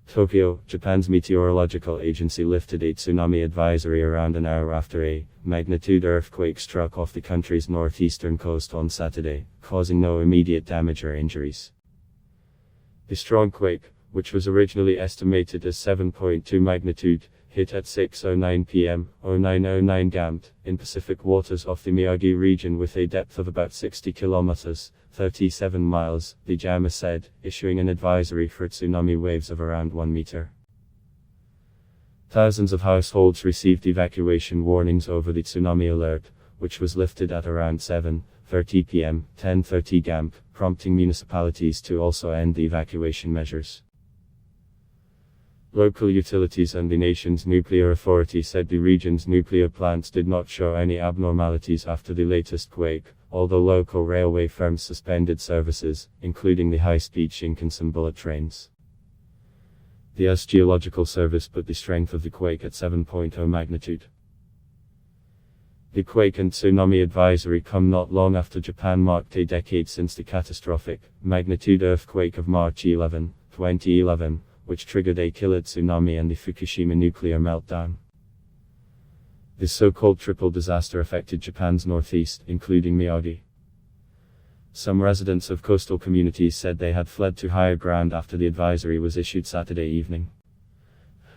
Tokyo, Japan's meteorological agency lifted a tsunami advisory around an hour after a magnitude earthquake struck off the country's northeastern coast on Saturday, causing no immediate damage or injuries. The strong quake, which was originally estimated as 7.2 magnitude, hit at 6:09 p.m. 0909 GMT in Pacific waters off the Miyagi region with a depth of about 60 kilometers, 37 miles, the JAMA said, issuing an advisory for tsunami waves of around 1 meter. Thousands of households received evacuation warnings over the tsunami alert, which was lifted at around 7:30 p.m. 10:30 GMT, prompting municipalities to also end the evacuation measures. Local utilities and the nation's nuclear authority said the region's nuclear plants did not show any abnormalities after the latest quake, although local railway firms suspended services, including the high-speed Shinkansen bullet trains. The US Geological Service put the strength of the quake at 7.0 magnitude. The quake and tsunami advisory come not long after Japan marked a decade since the catastrophic magnitude earthquake of March 11, 2011. Which triggered a killer tsunami and the Fukushima nuclear meltdown. This so-called triple disaster affected Japan's northeast, including Miyagi. Some residents of coastal communities said they had fled to higher ground after the advisory was issued Saturday evening.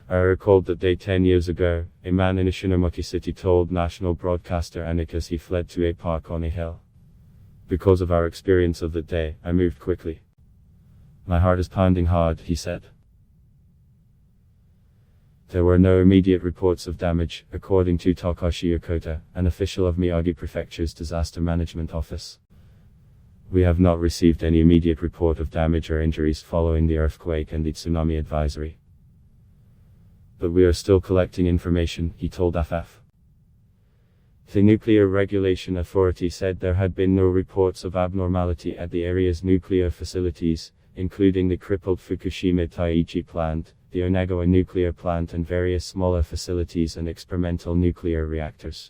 I recalled that day 10 years ago, a man in Ishinomaki City told national broadcaster Anikas he fled to a park on a hill. Because of our experience of that day, I moved quickly. My heart is pounding hard, he said. There were no immediate reports of damage, according to Takashi Yokota, an official of Miyagi Prefecture's Disaster Management Office. We have not received any immediate report of damage or injuries following the earthquake and the tsunami advisory. But we are still collecting information, he told AFF. The Nuclear Regulation Authority said there had been no reports of abnormality at the area's nuclear facilities, including the crippled Fukushima Daiichi plant, the Onagawa nuclear plant and various smaller facilities and experimental nuclear reactors.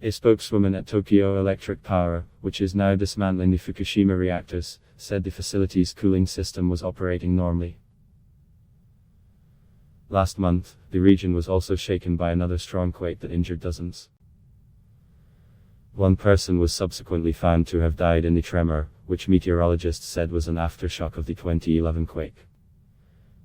A spokeswoman at Tokyo Electric Power, which is now dismantling the Fukushima reactors, said the facility's cooling system was operating normally. Last month, the region was also shaken by another strong quake that injured dozens. One person was subsequently found to have died in the tremor, which meteorologists said was an aftershock of the 2011 quake.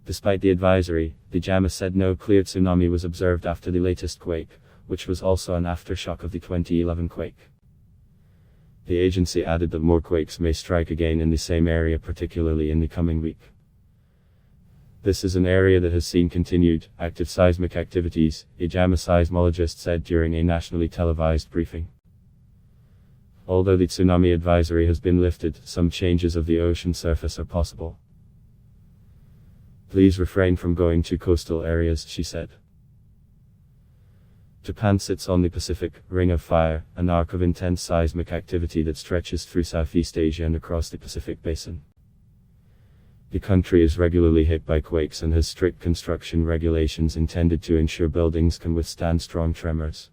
Despite the advisory, the JAMA said no clear tsunami was observed after the latest quake, which was also an aftershock of the 2011 quake. The agency added that more quakes may strike again in the same area, particularly in the coming week. This is an area that has seen continued, active seismic activities, a JAMA seismologist said during a nationally televised briefing. Although the tsunami advisory has been lifted, some changes of the ocean surface are possible. Please refrain from going to coastal areas, she said. Japan sits on the Pacific Ring of Fire, an arc of intense seismic activity that stretches through Southeast Asia and across the Pacific Basin. The country is regularly hit by quakes and has strict construction regulations intended to ensure buildings can withstand strong tremors.